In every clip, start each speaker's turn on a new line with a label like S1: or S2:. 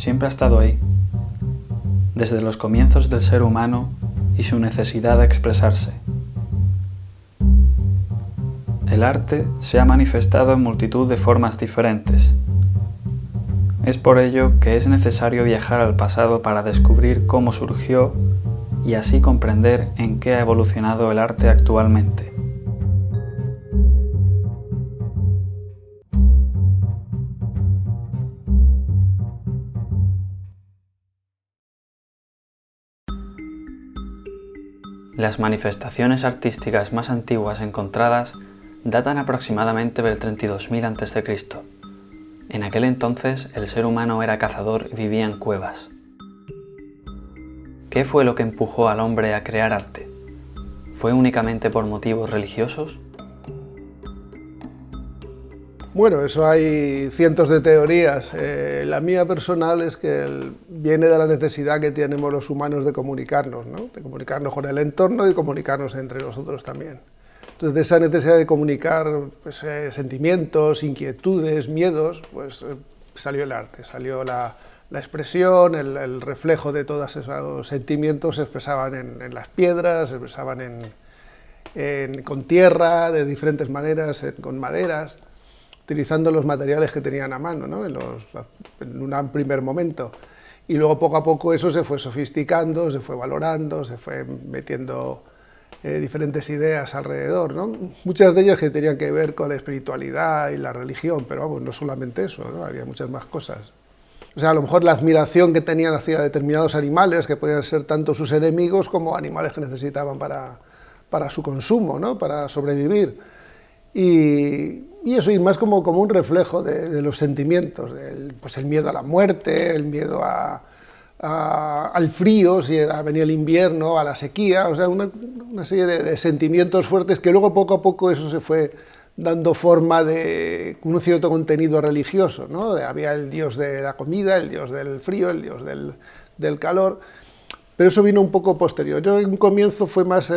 S1: siempre ha estado ahí, desde los comienzos del ser humano y su necesidad de expresarse. El arte se ha manifestado en multitud de formas diferentes. Es por ello que es necesario viajar al pasado para descubrir cómo surgió y así comprender en qué ha evolucionado el arte actualmente. Las manifestaciones artísticas más antiguas encontradas datan aproximadamente del 32.000 a.C. En aquel entonces el ser humano era cazador y vivía en cuevas. ¿Qué fue lo que empujó al hombre a crear arte? ¿Fue únicamente por motivos religiosos?
S2: Bueno, eso hay cientos de teorías. La mía personal es que viene de la necesidad que tenemos los humanos de comunicarnos, ¿no? De comunicarnos con el entorno y comunicarnos entre nosotros también. Entonces, de esa necesidad de comunicar pues, sentimientos, inquietudes, miedos, pues salió el arte, salió la expresión, el reflejo de todos esos sentimientos se expresaban en las piedras, se expresaban con tierra, de diferentes maneras, con maderas, utilizando los materiales que tenían a mano, ¿no? en un primer momento. Y luego poco a poco eso se fue sofisticando, se fue valorando, se fue metiendo diferentes ideas alrededor, ¿no? Muchas de ellas que tenían que ver con la espiritualidad y la religión, pero vamos, no solamente eso, ¿no? Había muchas más cosas. O sea, a lo mejor la admiración que tenían hacia determinados animales, que podían ser tanto sus enemigos como animales que necesitaban para su consumo, ¿no? Para sobrevivir. Y eso, y más como un reflejo de los sentimientos, pues el miedo a la muerte, el miedo al frío, si venía el invierno, a la sequía, o sea, una serie de sentimientos fuertes que luego poco a poco eso se fue dando forma con un cierto contenido religioso, ¿no? Había el dios de la comida, el dios del frío, el dios del calor, pero eso vino un poco posterior. Yo en un comienzo fue más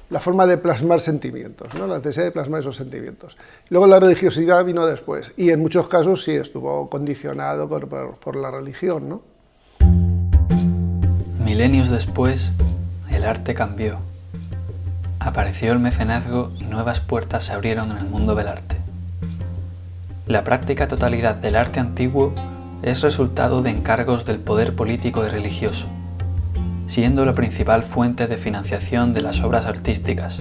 S2: la forma de plasmar sentimientos, ¿no? La necesidad de plasmar esos sentimientos. Luego la religiosidad vino después, y en muchos casos sí estuvo condicionado por la religión, ¿no?
S1: Milenios después, el arte cambió. Apareció el mecenazgo y nuevas puertas se abrieron en el mundo del arte. La práctica totalidad del arte antiguo es resultado de encargos del poder político y religioso, siendo la principal fuente de financiación de las obras artísticas.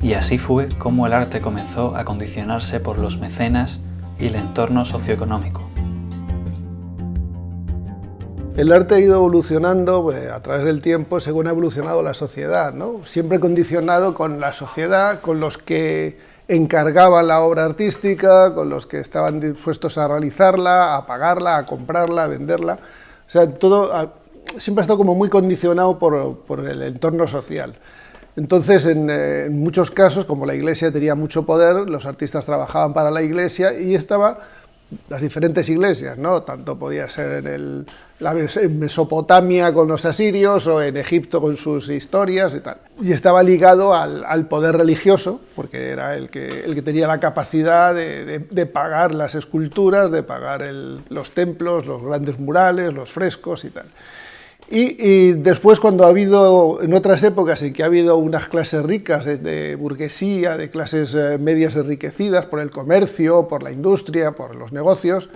S1: Y así fue como el arte comenzó a condicionarse por los mecenas y el entorno socioeconómico.
S2: El arte ha ido evolucionando a través del tiempo según ha evolucionado la sociedad, ¿no? Siempre condicionado con la sociedad, con los que encargaban la obra artística, con los que estaban dispuestos a realizarla, a pagarla, a comprarla, a venderla. O sea, todo siempre ha estado como muy condicionado por el entorno social. Entonces, en muchos casos, como la Iglesia tenía mucho poder, los artistas trabajaban para la Iglesia y las diferentes iglesias, ¿no? Tanto podía ser en Mesopotamia con los asirios o en Egipto con sus historias y tal. Y estaba ligado al poder religioso, porque era el que tenía la capacidad de pagar las esculturas, de pagar los templos, los grandes murales, los frescos y tal. Y después, cuando ha habido, en otras épocas en que ha habido unas clases ricas de burguesía, de clases medias enriquecidas por el comercio, por la industria, por los negocios,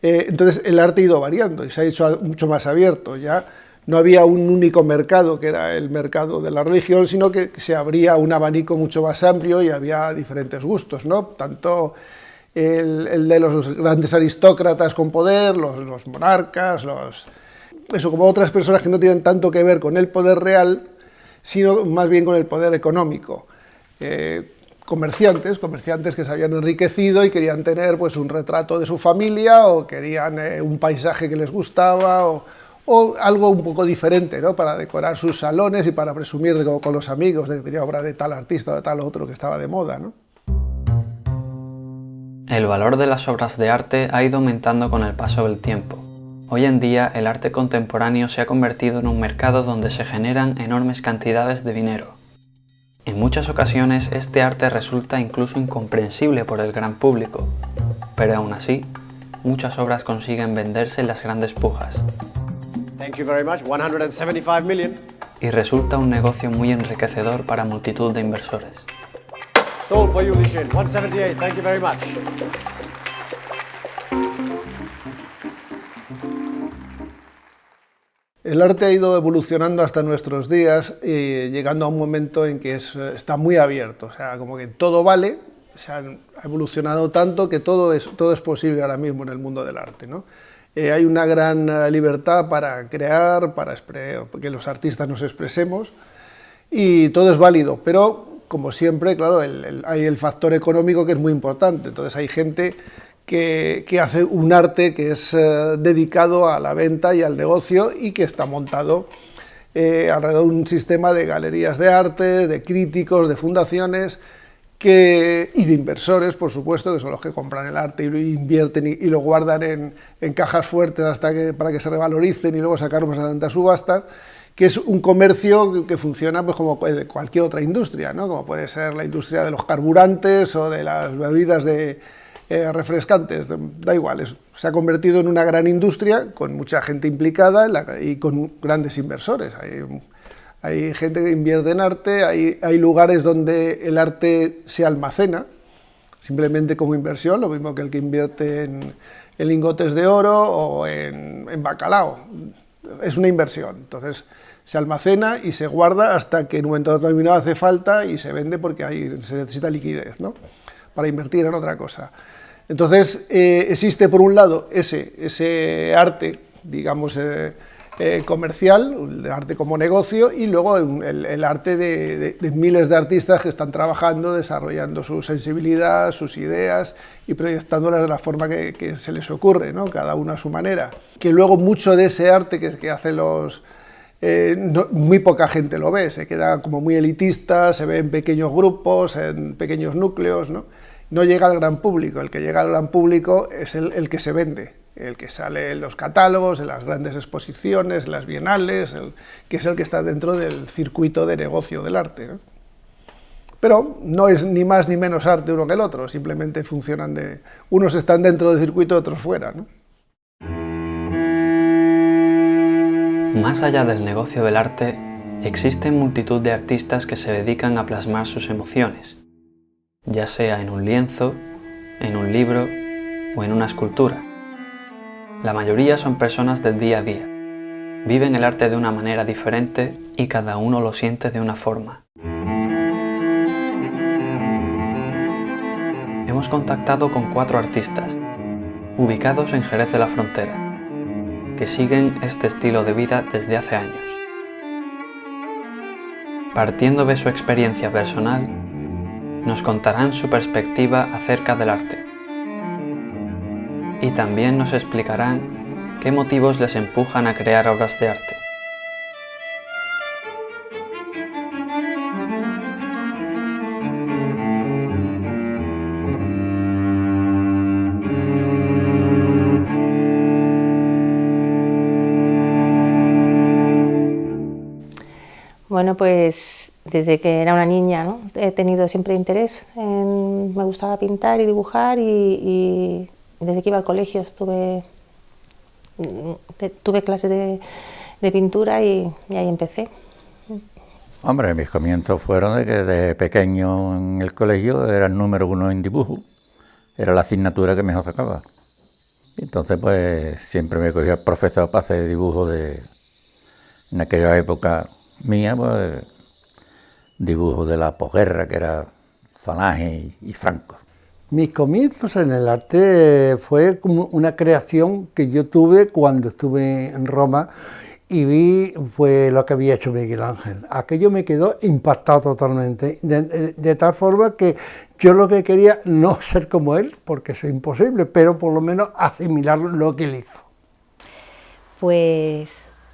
S2: entonces el arte ha ido variando y se ha hecho mucho más abierto. Ya no había un único mercado, que era el mercado de la religión, sino que se abría un abanico mucho más amplio y había diferentes gustos, ¿no? Tanto el de los grandes aristócratas con poder, los monarcas, eso, como otras personas que no tienen tanto que ver con el poder real, sino más bien con el poder económico. Comerciantes que se habían enriquecido y querían tener pues, un retrato de su familia, o querían un paisaje que les gustaba, o algo un poco diferente, ¿no? Para decorar sus salones y para presumir con los amigos de que tenía obra de tal artista o de tal otro que estaba de moda, ¿no?
S1: El valor de las obras de arte ha ido aumentando con el paso del tiempo. Hoy en día, el arte contemporáneo se ha convertido en un mercado donde se generan enormes cantidades de dinero. En muchas ocasiones, este arte resulta incluso incomprensible por el gran público, pero aún así, muchas obras consiguen venderse en las grandes pujas.
S3: Thank you very much. 175 million.
S1: Y resulta un negocio muy enriquecedor para multitud de inversores.
S3: Sold for you, Li Xin. 178. Thank you very much.
S2: El arte ha ido evolucionando hasta nuestros días, llegando a un momento en que está muy abierto, o sea, como que todo vale, ha evolucionado tanto que todo es posible ahora mismo en el mundo del arte, ¿no? Hay una gran libertad para crear, para que los artistas nos expresemos, y todo es válido, pero como siempre, claro, hay el factor económico que es muy importante. Entonces hay gente que hace un arte que es dedicado a la venta y al negocio y que está montado alrededor de un sistema de galerías de arte, de críticos, de fundaciones y de inversores, por supuesto, que son los que compran el arte y lo invierten y lo guardan en cajas fuertes para que se revaloricen y luego sacarlo más adelante a subasta, que es un comercio que funciona pues, como cualquier otra industria, ¿no? Como puede ser la industria de los carburantes o de las bebidas refrescantes, da igual, se ha convertido en una gran industria con mucha gente implicada y con grandes inversores. Hay gente que invierte en arte, hay lugares donde el arte se almacena, simplemente como inversión, lo mismo que el que invierte en lingotes de oro o en bacalao, es una inversión. Entonces se almacena y se guarda hasta que en un momento determinado hace falta y se vende porque se necesita liquidez, ¿no? Para invertir en otra cosa. Entonces existe por un lado ese arte, digamos, comercial, el arte como negocio, y luego el arte de miles de artistas que están trabajando, desarrollando su sensibilidad, sus ideas y proyectándolas de la forma que se les ocurre, ¿no? Cada uno a su manera. Que luego mucho de ese arte que hacen muy poca gente lo ve, se queda como muy elitista, se ve en pequeños grupos, en pequeños núcleos, ¿no? No llega al gran público. El que llega al gran público es el que se vende, el que sale en los catálogos, en las grandes exposiciones, en las bienales, que es el que está dentro del circuito de negocio del arte, ¿no? Pero no es ni más ni menos arte uno que el otro, simplemente unos están dentro del circuito, otros fuera, ¿no?
S1: Más allá del negocio del arte, existen multitud de artistas que se dedican a plasmar sus emociones, ya sea en un lienzo, en un libro o en una escultura. La mayoría son personas del día a día. Viven el arte de una manera diferente y cada uno lo siente de una forma. Hemos contactado con 4 artistas, ubicados en Jerez de la Frontera, que siguen este estilo de vida desde hace años. Partiendo de su experiencia personal, nos contarán su perspectiva acerca del arte. Y también nos explicarán qué motivos les empujan a crear obras de arte.
S4: Bueno, pues desde que era una niña, ¿no? He tenido siempre interés, me gustaba pintar y dibujar y desde que iba al colegio tuve clases de pintura y ahí empecé.
S5: Hombre, mis comienzos fueron de que de pequeño en el colegio era el número 1 en dibujo, era la asignatura que mejor sacaba. Y entonces pues siempre me cogía el profesor para hacer dibujos en aquella época mía, pues dibujos de la posguerra, que era Falange y Franco.
S6: Mis comienzos en el arte fue como una creación que yo tuve cuando estuve en Roma y vi lo que había hecho Miguel Ángel. Aquello me quedó impactado totalmente, de tal forma que yo lo que quería no ser como él, porque eso es imposible, pero por lo menos asimilar lo que él hizo.
S7: Pues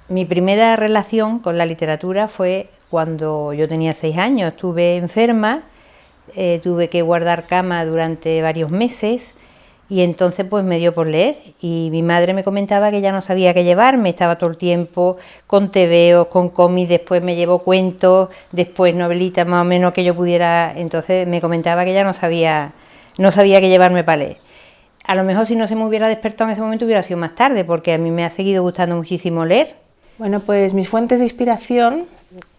S7: mi primera relación con la literatura fue cuando yo tenía 6 años, estuve enferma, tuve que guardar cama durante varios meses y entonces pues me dio por leer y mi madre me comentaba que ya no sabía qué llevarme, estaba todo el tiempo con tebeos, con cómics, después me llevó cuentos, después novelitas más o menos que yo pudiera, entonces me comentaba que ya no sabía qué llevarme para leer. A lo mejor si no se me hubiera despertado en ese momento hubiera sido más tarde, porque a mí me ha seguido gustando muchísimo leer.
S4: Bueno, pues mis fuentes de inspiración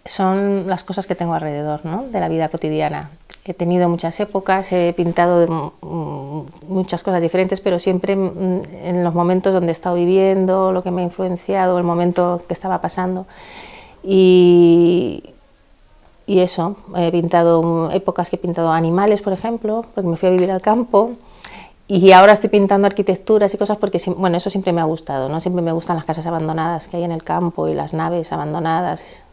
S4: son las cosas que tengo alrededor, ¿no?, de la vida cotidiana. He tenido muchas épocas, he pintado muchas cosas diferentes, pero siempre en los momentos donde he estado viviendo, lo que me ha influenciado, el momento que estaba pasando. Y eso, he pintado épocas que he pintado animales, por ejemplo, porque me fui a vivir al campo. Y ahora estoy pintando arquitecturas y cosas porque, bueno, eso siempre me ha gustado, ¿no? Siempre me gustan las casas abandonadas que hay en el campo y las naves abandonadas.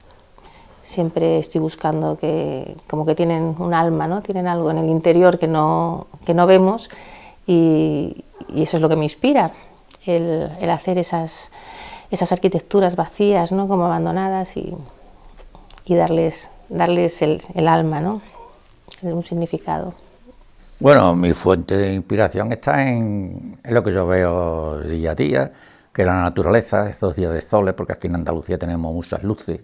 S4: Siempre estoy buscando que como que tienen un alma, ¿no? Tienen algo en el interior que no vemos y eso es lo que me inspira, el hacer esas arquitecturas vacías, ¿no?, como abandonadas y darles el alma, ¿no?, un significado.
S5: Bueno, mi fuente de inspiración está en lo que yo veo día a día, que es la naturaleza, estos días de soles, porque aquí en Andalucía tenemos muchas luces.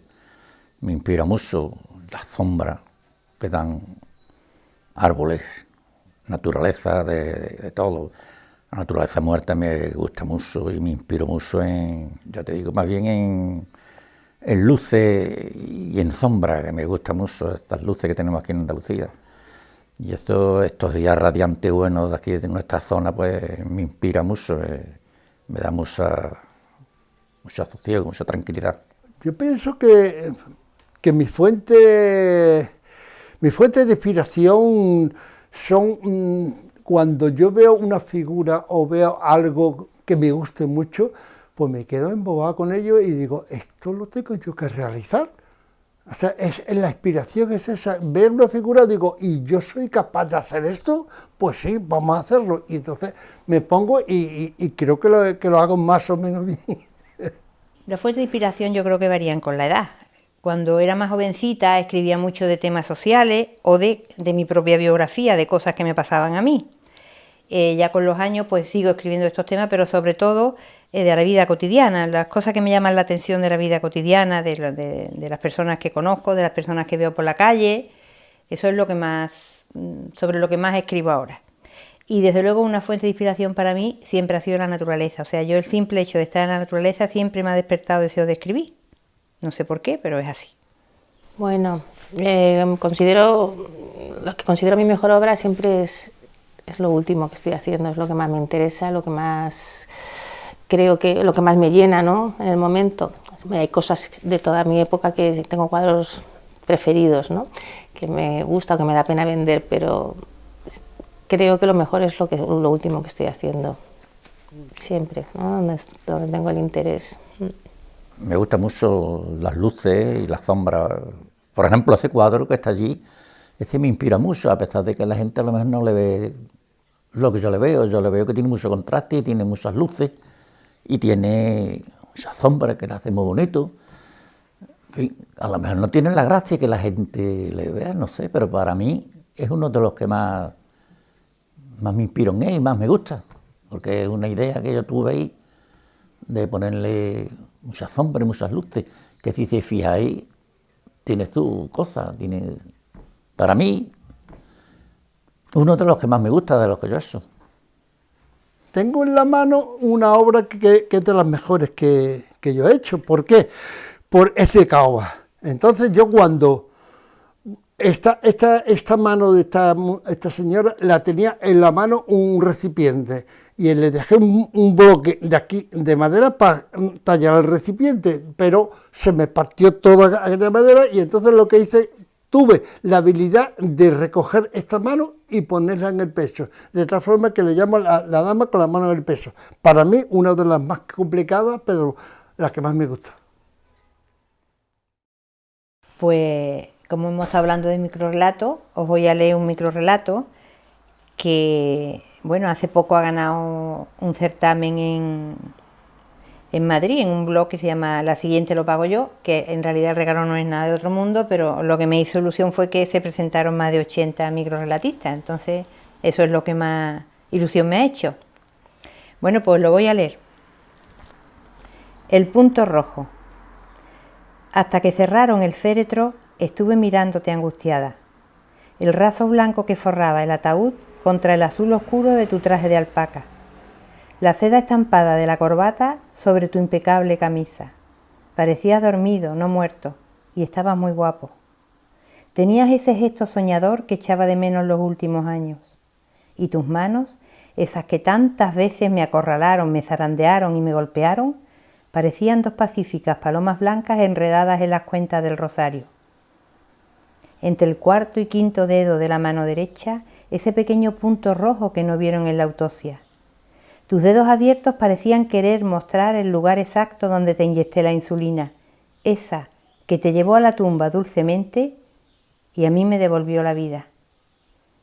S5: Me inspira mucho las sombras que dan árboles, naturaleza de todo. La naturaleza muerta me gusta mucho y me inspiro mucho ya te digo, más bien en luces y en sombras, que me gustan mucho estas luces que tenemos aquí en Andalucía. Y estos días radiantes buenos de aquí de nuestra zona, pues me inspira mucho, me da mucho sosiego, mucha tranquilidad.
S6: Yo pienso que mis fuentes de inspiración son cuando yo veo una figura o veo algo que me guste mucho, pues me quedo embobado con ello y digo, esto lo tengo yo que realizar. O sea, la inspiración es esa, ver una figura, digo, ¿y yo soy capaz de hacer esto? Pues sí, vamos a hacerlo. Y entonces me pongo y creo que lo hago más o menos bien.
S7: Las fuentes de inspiración yo creo que varían con la edad. Cuando era más jovencita escribía mucho de temas sociales o de mi propia biografía, de cosas que me pasaban a mí. Ya con los años pues sigo escribiendo estos temas, pero sobre todo de la vida cotidiana, las cosas que me llaman la atención de la vida cotidiana, de las personas que conozco, de las personas que veo por la calle. Eso es sobre lo que más escribo ahora. Y desde luego una fuente de inspiración para mí siempre ha sido la naturaleza. O sea, yo el simple hecho de estar en la naturaleza siempre me ha despertado deseo de escribir. No sé por qué, pero es así.
S4: Bueno, lo que considero mi mejor obra siempre es lo último que estoy haciendo, es lo que más me interesa, lo que más creo que lo que más me llena, ¿no?, en el momento. Hay cosas de toda mi época que tengo cuadros preferidos, ¿no?, que me gusta, que me da pena vender, pero creo que lo mejor es lo último que estoy haciendo, siempre, ¿no?, donde tengo el interés.
S5: Me gustan mucho las luces y las sombras. Por ejemplo, ese cuadro que está allí, ese me inspira mucho, a pesar de que la gente a lo mejor no le ve lo que yo le veo que tiene mucho contraste, tiene muchas luces y tiene muchas sombras que le hacen muy bonito. En fin, a lo mejor no tiene la gracia que la gente le vea, no sé, pero para mí es uno de los que más me inspiró en él y más me gusta, porque es una idea que yo tuve ahí de ponerle muchas sombras y muchas luces, que si se fija ahí, tiene su cosa, para mí, uno de los que más me gusta, de los que yo he hecho.
S6: Tengo en la mano una obra que es de las mejores que yo he hecho. ¿Por qué? Es de caoba. Entonces yo cuando esta mano de esta señora la tenía en la mano un recipiente y le dejé un bloque de aquí de madera para tallar el recipiente, pero se me partió toda aquella madera y entonces lo que hice, tuve la habilidad de recoger esta mano y ponerla en el pecho, de tal forma que le llamo la dama con la mano en el pecho. Para mí una de las más complicadas, pero la que más me gusta.
S7: Pues como hemos estado hablando de microrrelatos, os voy a leer un microrrelato que, bueno, hace poco ha ganado un certamen en Madrid, en un blog que se llama La Siguiente lo pago yo, que en realidad el regalo no es nada de otro mundo, pero lo que me hizo ilusión fue que se presentaron más de 80 microrrelatistas, entonces eso es lo que más ilusión me ha hecho. Bueno, pues lo voy a leer. El punto rojo. Hasta que cerraron el féretro, estuve mirándote angustiada. El raso blanco que forraba el ataúd contra el azul oscuro de tu traje de alpaca. la seda estampada de la corbata sobre tu impecable camisa. Parecías dormido, no muerto, y estabas muy guapo. Tenías ese gesto soñador que echaba de menos los últimos años. Y tus manos, esas que tantas veces me acorralaron, me zarandearon y me golpearon, parecían dos pacíficas palomas blancas enredadas en las cuentas del rosario. Entre el cuarto y quinto dedo de la mano derecha, ese pequeño punto rojo que no vieron en la autopsia. Tus dedos abiertos parecían querer mostrar el lugar exacto donde te inyecté la insulina, esa que te llevó a la tumba dulcemente y a mí me devolvió la vida.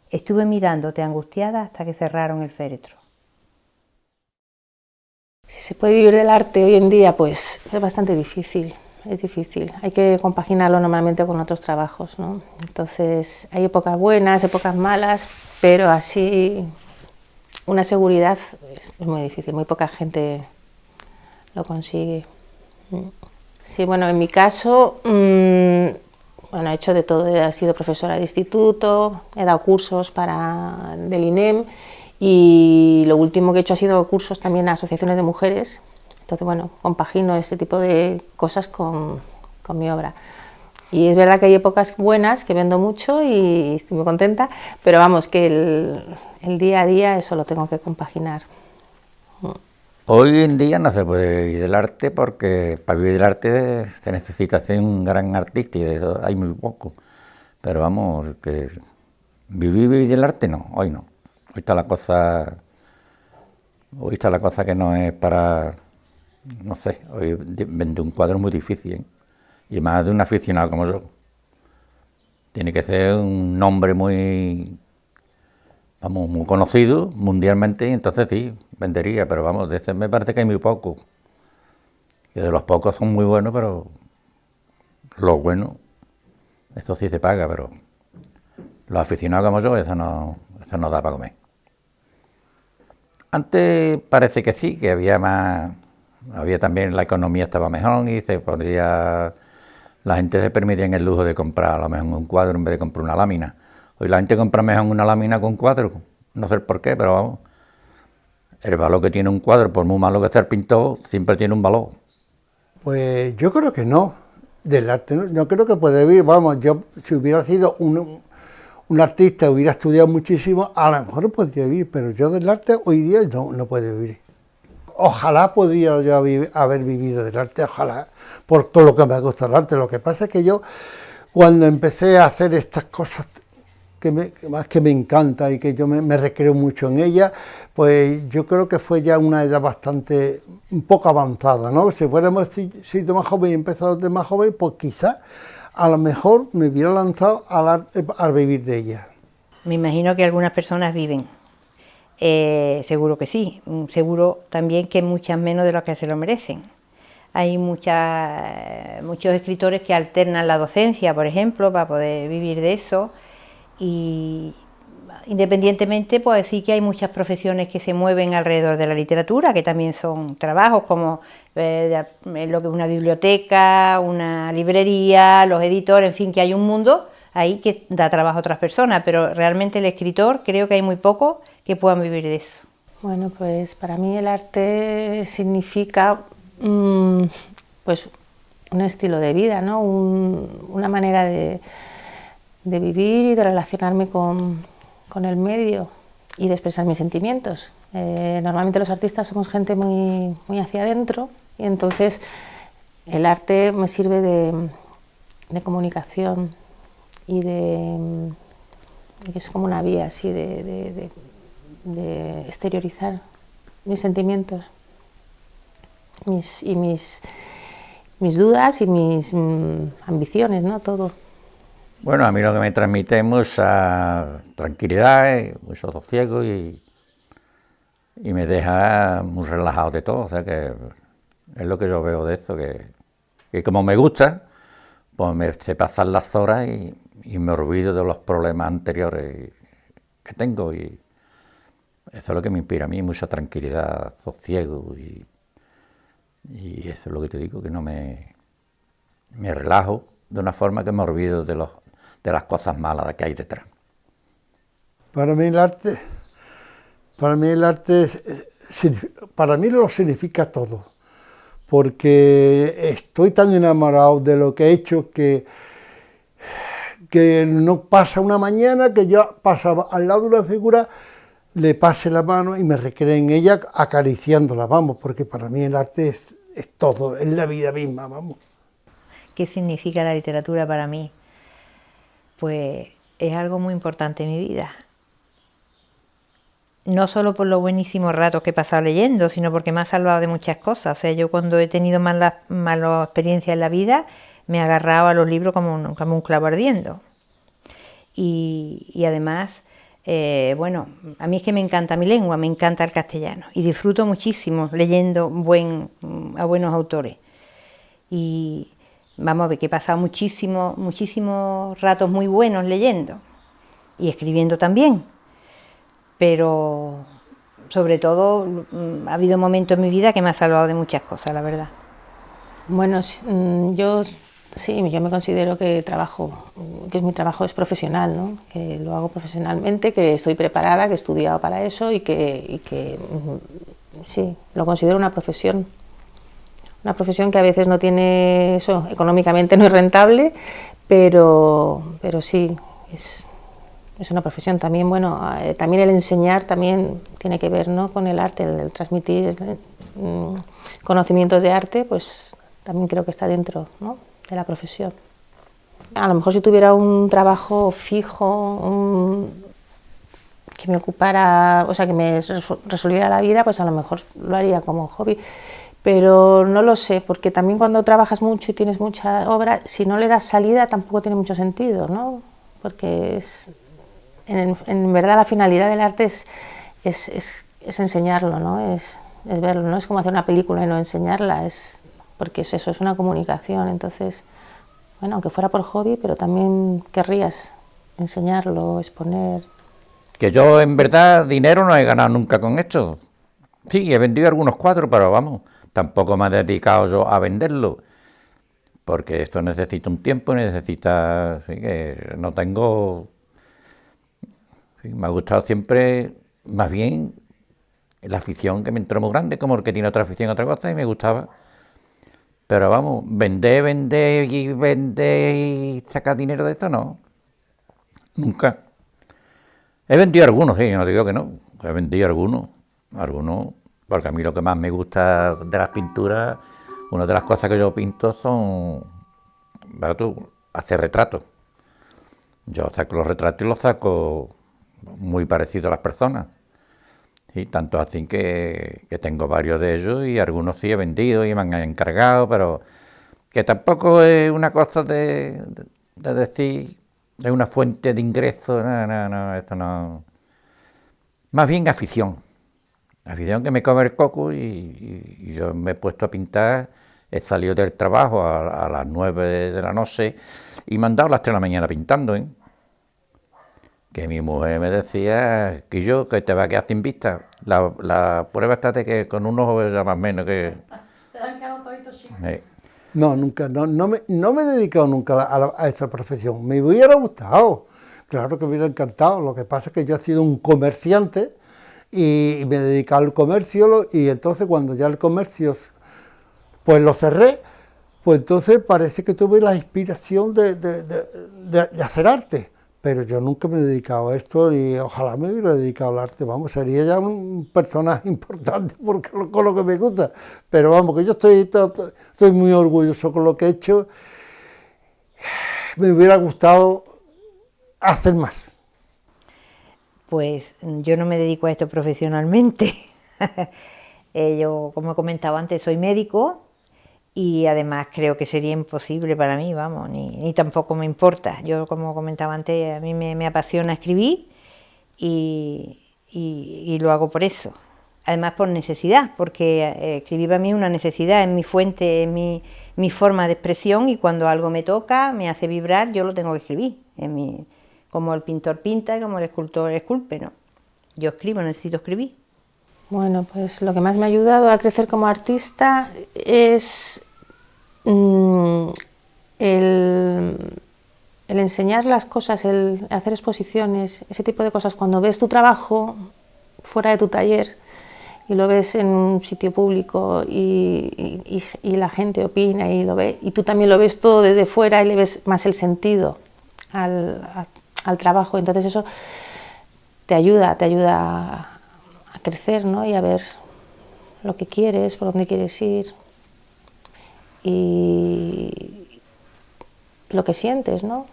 S7: Estuve mirándote angustiada hasta que cerraron el féretro.
S4: Si se puede vivir del arte hoy en día, pues es bastante difícil, es difícil. Hay que compaginarlo normalmente con otros trabajos, ¿no? Entonces hay épocas buenas, épocas malas, pero así una seguridad es muy difícil, muy poca gente lo consigue. Sí, bueno, en mi caso, bueno, he hecho de todo, he sido profesora de instituto, he dado cursos del INEM y lo último que he hecho ha sido cursos también a asociaciones de mujeres. Entonces, bueno, compagino este tipo de cosas con mi obra. Y es verdad que hay épocas buenas, que vendo mucho y estoy muy contenta, pero vamos, que el día a día eso lo tengo que compaginar.
S5: Hoy en día no se puede vivir del arte porque para vivir del arte se necesita ser un gran artista y de eso hay muy poco. Pero vamos, que vivir del arte no, hoy no. Hoy está la cosa que no es para, no sé, hoy vender un cuadro es muy difícil, ¿eh? Y más de un aficionado como yo. Tiene que ser un nombre muy conocido mundialmente, y entonces sí, vendería, pero vamos, de ese me parece que hay muy poco. Y de los pocos son muy buenos, pero los buenos, eso sí se paga, pero los aficionados como yo, eso no da para comer. Antes parece que sí, que había también la economía estaba mejor y la gente se permitía el lujo de comprar a lo mejor un cuadro en vez de comprar una lámina. Hoy la gente compra mejor una lámina con un cuadro, no sé por qué, pero vamos, el valor que tiene un cuadro, por muy malo que sea el pintor, siempre tiene un valor.
S6: Pues yo creo que no, del arte no creo que puede vivir, vamos, yo si hubiera sido un artista, hubiera estudiado muchísimo, a lo mejor podría vivir, pero yo del arte hoy día no puedo vivir. Ojalá pudiera yo haber vivido del arte, ojalá, por todo lo que me gusta el arte. Lo que pasa es que yo, cuando empecé a hacer estas cosas que me encanta y que yo me recreo mucho en ellas, pues yo creo que fue ya una edad un poco avanzada, ¿no? Si fuéramos sido más joven y empezado de más joven, pues quizás a lo mejor me hubiera lanzado al arte a vivir de ella.
S7: Me imagino que algunas personas viven. Seguro que sí, seguro también que muchas menos de las que se lo merecen. Hay muchos escritores que alternan la docencia, por ejemplo, para poder vivir de eso, y independientemente, pues sí que hay muchas profesiones que se mueven alrededor de la literatura, que también son trabajos como lo que es una biblioteca, una librería, los editores, en fin, que hay un mundo ahí que da trabajo a otras personas, pero realmente el escritor creo que hay muy pocos que puedan vivir de eso.
S4: Bueno, pues para mí el arte significa pues un estilo de vida, ¿no? Una manera de vivir y de relacionarme con el medio y de expresar mis sentimientos. Normalmente los artistas somos gente muy, muy hacia adentro y entonces el arte me sirve de comunicación y es como una vía así de exteriorizar mis sentimientos, mis dudas y mis ambiciones, ¿no? Todo.
S5: Bueno, a mí lo que me transmite es mucha tranquilidad, mucho sosiego y me deja muy relajado de todo, o sea que es lo que yo veo de esto, que como me gusta, pues me se pasan las horas y me olvido de los problemas anteriores que tengo y eso es lo que me inspira a mí, mucha tranquilidad, sosiego y eso es lo que te digo, que no me relajo de una forma que me olvido de las cosas malas que hay detrás.
S6: Para mí el arte para mí lo significa todo, porque estoy tan enamorado de lo que he hecho que no pasa una mañana que yo paso al lado de una figura, le pase la mano y me recree en ella acariciándola, vamos, porque para mí el arte es todo, es la vida misma, vamos.
S7: ¿Qué significa la literatura para mí? Pues es algo muy importante en mi vida. No solo por los buenísimos ratos que he pasado leyendo, sino porque me ha salvado de muchas cosas. O sea, yo cuando he tenido malas experiencias en la vida, me he agarrado a los libros como un clavo ardiendo. Y además, bueno, a mí es que me encanta mi lengua, me encanta el castellano. Y disfruto muchísimo leyendo a buenos autores. Y vamos a ver que he pasado muchísimos ratos muy buenos leyendo. Y escribiendo también. Pero sobre todo ha habido momentos en mi vida que me ha salvado de muchas cosas, la verdad.
S4: Bueno, yo me considero que mi trabajo es profesional, ¿no? Que lo hago profesionalmente, que estoy preparada, que he estudiado para eso y que sí, lo considero una profesión. Una profesión que a veces no tiene eso, económicamente no es rentable, pero sí, es una profesión. También, bueno, también el enseñar también tiene que ver, ¿no?, con el arte, el transmitir conocimientos de arte, pues también creo que está dentro, ¿no?, de la profesión. A lo mejor si tuviera un trabajo fijo, que me ocupara, o sea, que me resolviera la vida, pues a lo mejor lo haría como hobby. Pero no lo sé, porque también cuando trabajas mucho y tienes mucha obra, si no le das salida tampoco tiene mucho sentido, ¿no? Porque en verdad la finalidad del arte es enseñarlo, ¿no? Es verlo, no es como hacer una película y no enseñarla, porque es eso, es una comunicación. Entonces, bueno, aunque fuera por hobby, pero también querrías enseñarlo, exponer.
S5: Que yo en verdad dinero no he ganado nunca con esto. Sí, he vendido algunos cuadros, pero vamos, tampoco me he dedicado yo a venderlo, porque esto necesita un tiempo, sí, que no tengo. Sí, me ha gustado siempre, más bien, la afición que me entró muy grande, como el que tiene otra afición a otra cosa, y me gustaba. Pero vamos, vender y sacar dinero de esto, no. Nunca. He vendido algunos, sí, no digo que no. He vendido algunos, porque a mí lo que más me gusta de las pinturas, una de las cosas que yo pinto son, hacer retratos. Yo saco los retratos y los saco muy parecidos a las personas. Y tanto así que tengo varios de ellos y algunos sí he vendido y me han encargado, pero que tampoco es una cosa de decir, es una fuente de ingreso, no, esto no. Más bien afición que me come el coco y yo me he puesto a pintar, he salido del trabajo a las 9 de la noche y me han dado las 3 de la mañana pintando, ¿eh? Que mi mujer me decía que te va a quedar sin vista. La prueba está de que con un ojo ya más menos que.
S8: ¿Te han quedado toditos sin?
S6: No, nunca, no me he dedicado nunca a esta profesión. Me hubiera gustado, claro que me hubiera encantado. Lo que pasa es que yo he sido un comerciante y me he dedicado al comercio, y entonces cuando ya el comercio pues lo cerré, pues entonces parece que tuve la inspiración de hacer arte. Pero yo nunca me he dedicado a esto y ojalá me hubiera dedicado al arte, vamos, sería ya un personaje importante porque con lo que me gusta. Pero vamos, que yo estoy muy orgulloso con lo que he hecho. Me hubiera gustado hacer más.
S7: Pues yo no me dedico a esto profesionalmente. Yo, como he comentado antes, soy médico. Y además creo que sería imposible para mí, vamos, ni tampoco me importa. Yo, como comentaba antes, a mí me apasiona escribir y lo hago por eso. Además por necesidad, porque escribir para mí es una necesidad, es mi fuente, es mi forma de expresión, y cuando algo me toca, me hace vibrar, yo lo tengo que escribir. Como el pintor pinta y como el escultor esculpe, ¿no? Yo escribo, necesito escribir.
S4: Bueno, pues lo que más me ha ayudado a crecer como artista es el enseñar las cosas, el hacer exposiciones, ese tipo de cosas. Cuando ves tu trabajo fuera de tu taller y lo ves en un sitio público y la gente opina y lo ve, y tú también lo ves todo desde fuera y le ves más el sentido al trabajo. Entonces eso te ayuda a crecer, ¿no? Y a ver lo que quieres, por dónde quieres ir y lo que sientes, ¿no?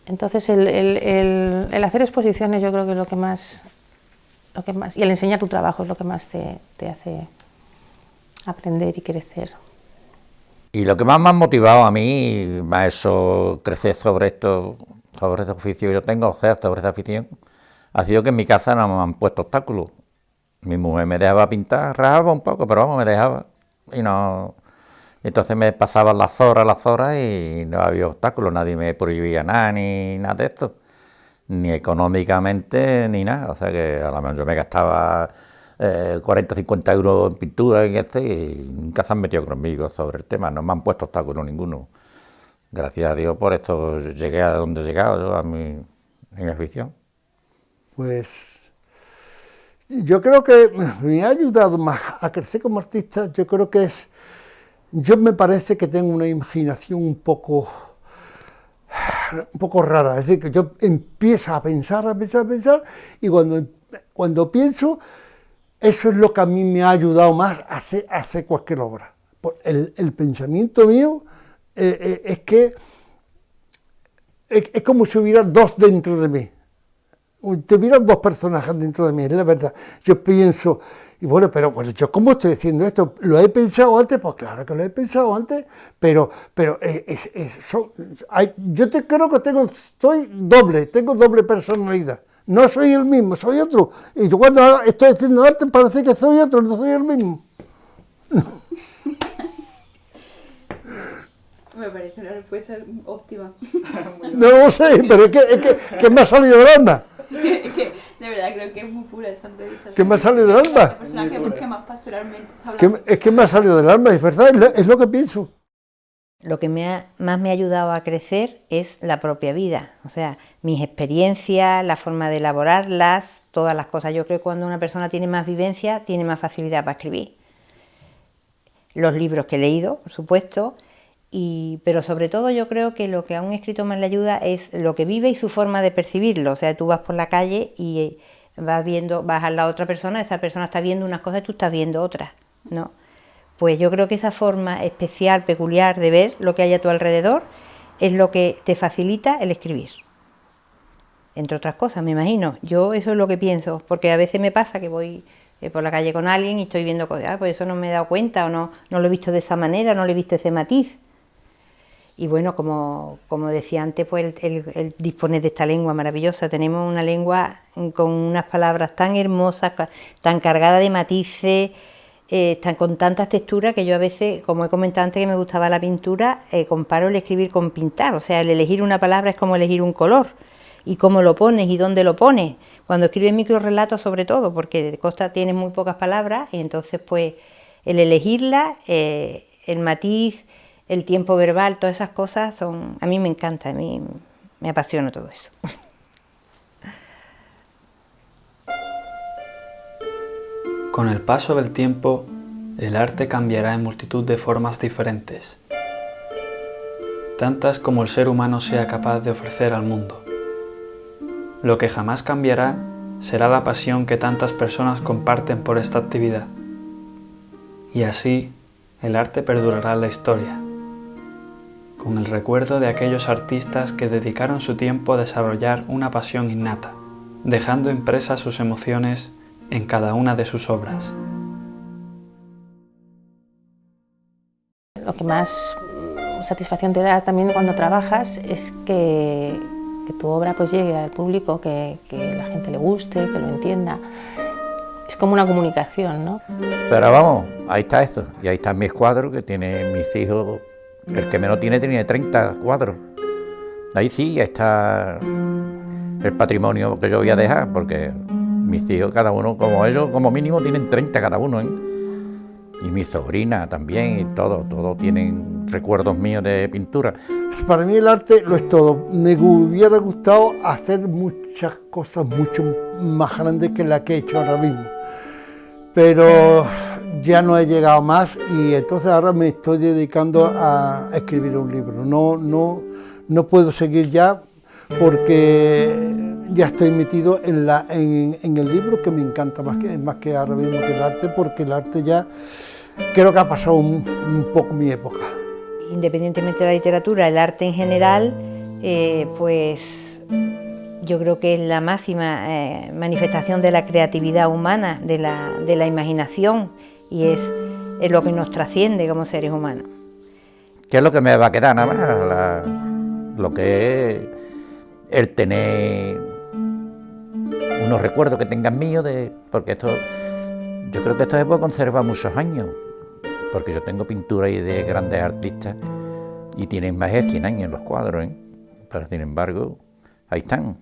S4: Entonces el hacer exposiciones yo creo que es lo que más, y el enseñar tu trabajo es lo que más te hace aprender y crecer.
S5: Y lo que más me ha motivado a mí, más eso, crecer sobre este oficio que yo tengo, o sea, sobre esta afición, ha sido que en mi casa no me han puesto obstáculos. Mi mujer me dejaba pintar, rajaba un poco, pero vamos, me dejaba. Y no. Entonces me pasaban las horas y no había obstáculos, nadie me prohibía nada, ni nada de esto. Ni económicamente, ni nada. O sea que a lo mejor yo me gastaba 40 o 50 euros en pintura y nunca se han metido conmigo sobre el tema, no me han puesto obstáculos ninguno. Gracias a Dios por esto llegué a donde he llegado yo en mi afición.
S6: Pues yo creo que me ha ayudado más a crecer como artista, yo creo que yo me parece que tengo una imaginación un poco rara, es decir, que yo empiezo a pensar y cuando pienso, eso es lo que a mí me ha ayudado más a hacer cualquier obra. El pensamiento mío es que es como si hubiera dos dentro de mí. Tuvieron dos personajes dentro de mí, es la verdad. Yo pienso, y bueno, pero pues yo ¿cómo estoy diciendo esto? ¿Lo he pensado antes? Pues claro que lo he pensado antes, pero yo creo que tengo doble personalidad. No soy el mismo, soy otro. Y yo cuando estoy diciendo arte parece que soy otro, no soy el mismo.
S8: Me parece una respuesta óptima.
S6: No lo sé, pero es que me ha salido del alma.
S8: Es que de verdad creo que es muy pura esa entrevista.
S6: ¿Que me ha salido del alma?
S8: El personaje que más pastoralmente está hablando.
S6: Es que me ha salido del alma, es verdad, es lo que pienso.
S7: Lo que más me ha ayudado a crecer es la propia vida, o sea, mis experiencias, la forma de elaborarlas, todas las cosas. Yo creo que cuando una persona tiene más vivencia, tiene más facilidad para escribir. Los libros que he leído, por supuesto, pero sobre todo yo creo que lo que a un escritor más le ayuda es lo que vive y su forma de percibirlo. O sea, tú vas por la calle y vas a la otra persona, esa persona está viendo unas cosas y tú estás viendo otras, ¿no? Pues yo creo que esa forma especial, peculiar de ver lo que hay a tu alrededor es lo que te facilita el escribir. Entre otras cosas, me imagino. Yo eso es lo que pienso, porque a veces me pasa que voy por la calle con alguien y estoy viendo cosas, pues eso no me he dado cuenta o no lo he visto de esa manera, no le he visto ese matiz. Y bueno, como decía antes, pues el disponer de esta lengua maravillosa. Tenemos una lengua con unas palabras tan hermosas, tan cargada de matices, con tantas texturas que yo a veces, como he comentado antes que me gustaba la pintura, comparo el escribir con pintar. O sea, el elegir una palabra es como elegir un color. Y cómo lo pones y dónde lo pones. Cuando escribes microrelatos sobre todo, porque de Costa tienes muy pocas palabras y entonces pues el elegirla, el matiz, el tiempo verbal, todas esas cosas a mí me encanta, a mí me apasiona todo eso.
S1: Con el paso del tiempo, el arte cambiará en multitud de formas diferentes, tantas como el ser humano sea capaz de ofrecer al mundo. Lo que jamás cambiará será la pasión que tantas personas comparten por esta actividad. Y así, el arte perdurará en la historia, con el recuerdo de aquellos artistas que dedicaron su tiempo a desarrollar una pasión innata, dejando impresas sus emociones en cada una de sus obras.
S4: Lo que más satisfacción te da también cuando trabajas es que tu obra pues llegue al público, que la gente le guste, que lo entienda. Es como una comunicación, ¿no?
S5: Pero vamos, ahí está esto, y ahí están mis cuadros que tienen mis hijos. El que menos tiene 30 cuadros. Ahí sí está el patrimonio que yo voy a dejar, porque mis hijos, cada uno como ellos, como mínimo tienen 30 cada uno, ¿eh? Y mi sobrina también, y todos tienen recuerdos míos de pintura.
S6: Para mí el arte lo es todo. Me hubiera gustado hacer muchas cosas mucho más grandes que las que he hecho ahora mismo. pero ya no he llegado más y entonces ahora me estoy dedicando a escribir un libro. No puedo seguir ya porque ya estoy metido en el libro, que me encanta más que ahora mismo que el arte, porque el arte ya creo que ha pasado un poco mi época.
S7: Independientemente de la literatura, el arte en general, pues yo creo que es la máxima manifestación de la creatividad humana, de la imaginación, y es lo que nos trasciende como seres humanos.
S5: ¿Qué es lo que me va a quedar nada más? Lo que es el tener unos recuerdos que tengan míos, porque yo creo que esto se puede conservar muchos años, porque yo tengo pinturas ahí de grandes artistas y tienen más de 100 años los cuadros, pero sin embargo ahí están.